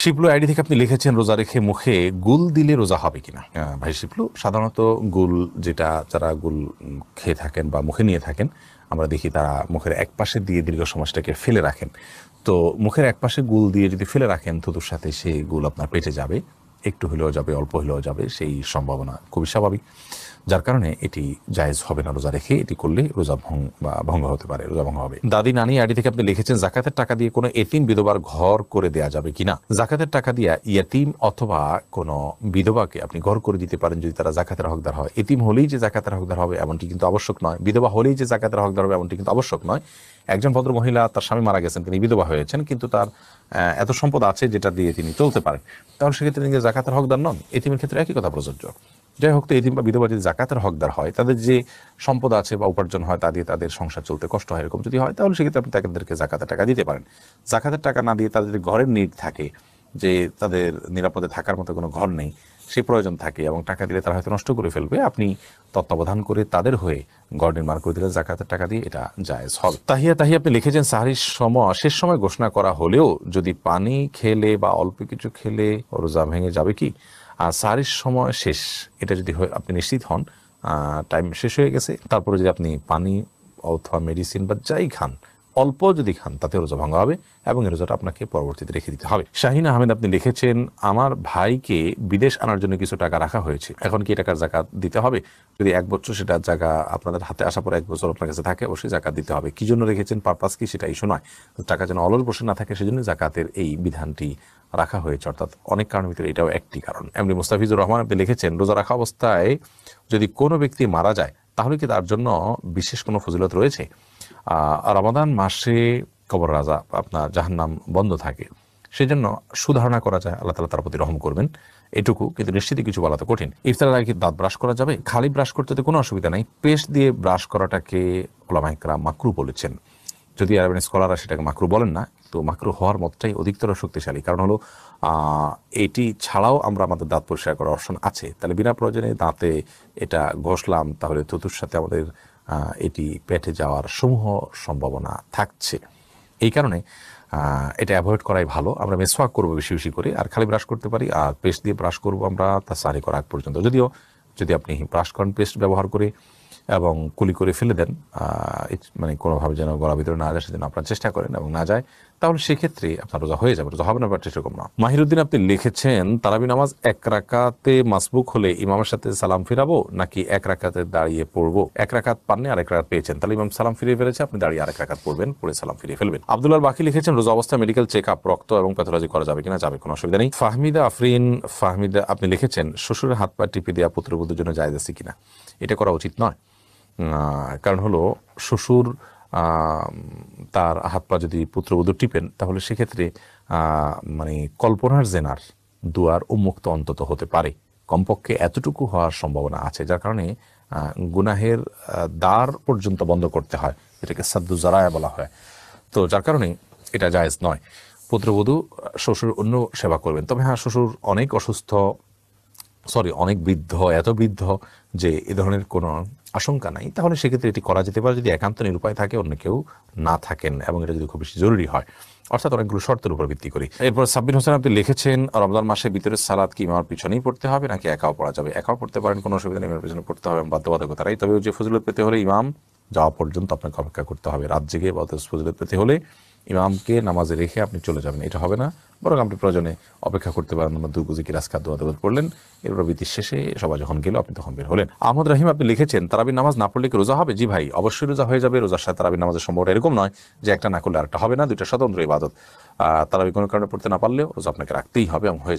Shiplu ID থেকে আপনি লিখেছেন রোজা রেখে মুখে গুল দিলে রোজা হবে কিনা। ভাই শিপলু, সাধারণত গুল যেটা যারা গুল খেয়ে থাকেন বা মুখে নিয়ে থাকেন, আমরা দেখি তারা মুখের এক পাশে দিয়ে দীর্ঘ সময়টাকে ফেলে রাখেন। তো মুখের এক পাশে গুল দিয়ে যদি ফেলে রাখেন, থুতুর সাথে সেই গুল আপনার পেটে যাবে, একটু হলেও যাবে, অল্প হলেও যাবে, সেই সম্ভাবনা খুবই স্বাভাবিক। যার কারণে এটি জায়েজ হবে না রোজা রেখে। এটি করলে রোজা ভঙ্গ হতে পারে, রোজা ভঙ্গ হবে। দাদি নানি আইডি থেকে আপনি লিখেছেন জাকাতের টাকা দিয়ে কোনো এতিম বিধবার ঘর করে দেয়া যাবে কিনা। জাকাতের টাকা দিয়ে ইয়েতিম অথবা কোনো বিধবাকে আপনি ঘর করে দিতে পারেন যদি তারা জাকাতের হকদার হয়। এতিম হলেই যে জাকাতের হকদার হবে এমনটি কিন্তু আবশ্যক নয়, বিধবা হলেই যে জাকাতের হকদার হবে এমনটি কিন্তু আবশ্যক নয়। একজন ভদ্র মহিলা, তার স্বামী মারা গেছেন, তিনি বিধবা হয়েছেন, কিন্তু তার এত সম্পদ আছে যেটা দিয়ে তিনি চলতে পারেন, তাহলে সেক্ষেত্রে তিনি জাকাতের হকদার নন। এতিমের ক্ষেত্রে একই কথা প্রযোজ্য। যাই হোক, তো এতিম বা বিধবা যদি জাকাতের হকদার হয়, তাদের যে সম্পদ আছে বা উপার্জন হয় তা দিয়ে তাদের সংসার চলতে কষ্ট হয়, এরকম যদি হয়, তাহলে সেক্ষেত্রে আপনি তাদেরকে জাকাতের টাকা দিতে পারেন। জাকাতের টাকা না দিয়ে তাদের ঘরের নিড থাকে, যে তাদের নিরাপদে থাকার মতো কোনো ঘর নেই, সে প্রয়োজন থাকে এবং টাকা দিলে তারা হয়তো নষ্ট করে ফেলবে, আপনি তত্ত্বাবধান করে তাদের হয়ে ঘর নির্মাণ করে দিলে জাকাতের টাকা দিয়ে এটা জায়েজ হবে। তাহিয়া আপনি লিখেছেন সাহরির শেষ সময় ঘোষণা করা হলেও যদি পানি খেলে বা অল্প কিছু খেলে রোজা ভেঙে যাবে কি। আর সাহরির সময় শেষ, এটা যদি আপনি নিশ্চিত হন টাইম শেষ হয়ে গেছে, তারপরে যদি আপনি পানি অথবা মেডিসিন বা যাই খান, অল্প যদি খান, তাতে রোজা ভাঙা হবে এবং এই রোজাটা আপনাকে পরবর্তীতে রেখে দিতে হবে। শাহিন আহমেদ আপনি লিখেছেন আমার ভাইকে বিদেশ আনার জন্য কিছু টাকা রাখা হয়েছে, এখন কি টাকার জাকাত দিতে হবে? যদি 1 বছর সেটা জায়গা আপনাদের হাতে আসার পর 1 বছর আপনার কাছে থাকে, অবশ্যই জাকাত দিতে হবে। কি জন্য রেখেছেন, পারপাস কি, সেটা ইস্যু নয়। টাকা যেন অলস বসে না থাকে, সেজন্য জাকাতের এই বিধানটি রাখা হয়েছে, অর্থাৎ অনেক কারণের ভিতরে এটাও একটি কারণ। এমনি মুস্তাফিজুর রহমান আপনি লিখেছেন রোজা রাখা অবস্থায় যদি কোনো ব্যক্তি মারা যায়, তাহলে কি তার জন্য বিশেষ কোনো ফজিলত রয়েছে? রমাদান মাসে কবর রাজা আপনার জাহান্নাম বন্ধ থাকে, সেজন্য সুধারণা করা যায় আল্লাহ তাআলা তার প্রতি রহম করবেন, এটুকু। কিন্তু নিশ্চিত কিছু বলা তো কঠিন। ইফতারের আগে কি দাঁত ব্রাশ করা যাবে? খালি ব্রাশ করতে তো কোনো অসুবিধা নাই, পেস্ট দিয়ে ব্রাশ করাটাকে উলামায়ে কেরাম মাকরু বলেছেন। যদি আরবেন স্কলাররা সেটাকে মাকরু বলেন না, তো মাকরু হওয়ার মতটাই অধিকতর শক্তিশালী। কারণ হলো এটি ছাড়াও আমরা আমাদের দাঁত পরিষ্কার করার অপশন আছে। তাহলে বিনা প্রয়োজনে দাঁতে এটা ঘষলাম, তাহলে থুতুর সাথে আমাদের এটি পেটে যাওয়ার সমূহ সম্ভাবনা থাকছে। এই কারণে এটা অ্যাভয়েড করাই ভালো। আমরা মেসওয়াক করবো বেশি বেশি করে, আর খালি ব্রাশ করতে পারি, আর পেস্ট দিয়ে ব্রাশ করবো আমরা তার সারি করা আগ পর্যন্ত। যদিও যদি আপনি ব্রাশ করেন পেস্ট ব্যবহার করে এবং কুলি করে ফেলে দেন, মানে কোনোভাবে যেন গলার ভিতরে না যায় সেজন্য আপনার চেষ্টা করেন এবং না যায়, তাহলে সেক্ষেত্রে আপনার রোজা হয়ে যাবে, রোজা হবে না, বাট সেরকম না। মাহিরুদ্দিন আপনি লিখেছেন তারাবি নামাজ 1 রাকাতে মাসবুক হলে ইমামের সাথে সালাম ফিরাবো নাকি 1 রাকাতে দাঁড়িয়ে পড়বো? 1 রাকাত পাননি, আর 1 রাকাত পেয়েছেন, তাহলে ইমাম সালাম ফিরিয়ে ফেলেছে, আপনি দাঁড়িয়ে আরেক রাকাত পড়বেন, পড়ে সালাম ফিরিয়ে ফেলবেন। আব্দুল্লাহ বাকি লিখেছেন রোজা অবস্থায় মেডিকেল চেক আপ, রক্ত এবং প্যাথোলজি করা যাবে কিনা? যাবে, কোনো অসুবিধা নেই। ফাহমিদা আপনি লিখেছেন শ্বশুরের হাত পা টিপে দেওয়া পুত্রবধূর জন্য জায়েজ আছে কিনা? এটা করা উচিত নয়। কারণ হলো শ্বশুর তার হাত পা যদি পুত্রবধূ টিপেন, তাহলে সেক্ষেত্রে মানে কল্পনার জেনার দুয়ার উন্মুক্ত অন্তত হতে পারে, কমপক্ষে এতটুকু হওয়ার সম্ভাবনা আছে, যার কারণে গুনাহের দ্বার পর্যন্ত বন্ধ করতে হয়, এটাকে সাদ্দু জারায়া বলা হয়। তো যার কারণে এটা জায়েজ নয়। পুত্রবধূ শ্বশুর অন্য সেবা করবেন, তবে হ্যাঁ, শ্বশুর অনেক অনেক বৃদ্ধ, এত বৃদ্ধ যে এ ধরনের কোনো আশঙ্কা নাই, তাহলে সেক্ষেত্রে এটি করা যেতে পারে যদি একান্ত নিরুপায় থাকে, অন্য কেউ না থাকেন, এবং এটা যদি খুব বেশি জরুরি হয়, অর্থাৎ অনেকগুলো শর্তের উপর ভিত্তি করি। এরপর সাব্বির হোসেন আপনি লিখেছেন রমজান মাসে ভিতরের সালাত কি ইমামের পিছনেই পড়তে হবে নাকি একাও পড়া যাবে? একাও পড়তে পারেন, কোনো অসুবিধা নেই, ইমামের পিছনে পড়তে হবে বাধ্যবাধকতা নাই। তবে যে ফজিলত পেতে হলে ইমাম যাওয়া পর্যন্ত আপনাকে অপেক্ষা করতে হবে। রাত জেগে ফজিলত পেতে হলে ইমামকে নামাজে রেখে আপনি চলে যাবেন, এটা হবে না। বরং আপনি প্রয়োজনে অপেক্ষা করতে পারেন, দুগুজি কি রাজকাত দোয়া পড়লেন, এরপর বিতির শেষে সবাই যখন গেল আপনি তখন বের হলেন। আহমদ রহিম আপনি লিখেছেন তারাবির নামাজ না পড়লে কি রোজা হবে? জি ভাই, অবশ্যই রোজা হয়ে যাবে। রোজার সাথে তারাবির নামাজের সম্পর্ক এরকম নয় যে একটা না করলে আরেকটা হবে না, দুইটা স্বতন্ত্র ইবাদত। তারাবি কোনো কারণে পড়তে না পারলেও রোজা আপনাকে রাখতেই হবে এবং হয়ে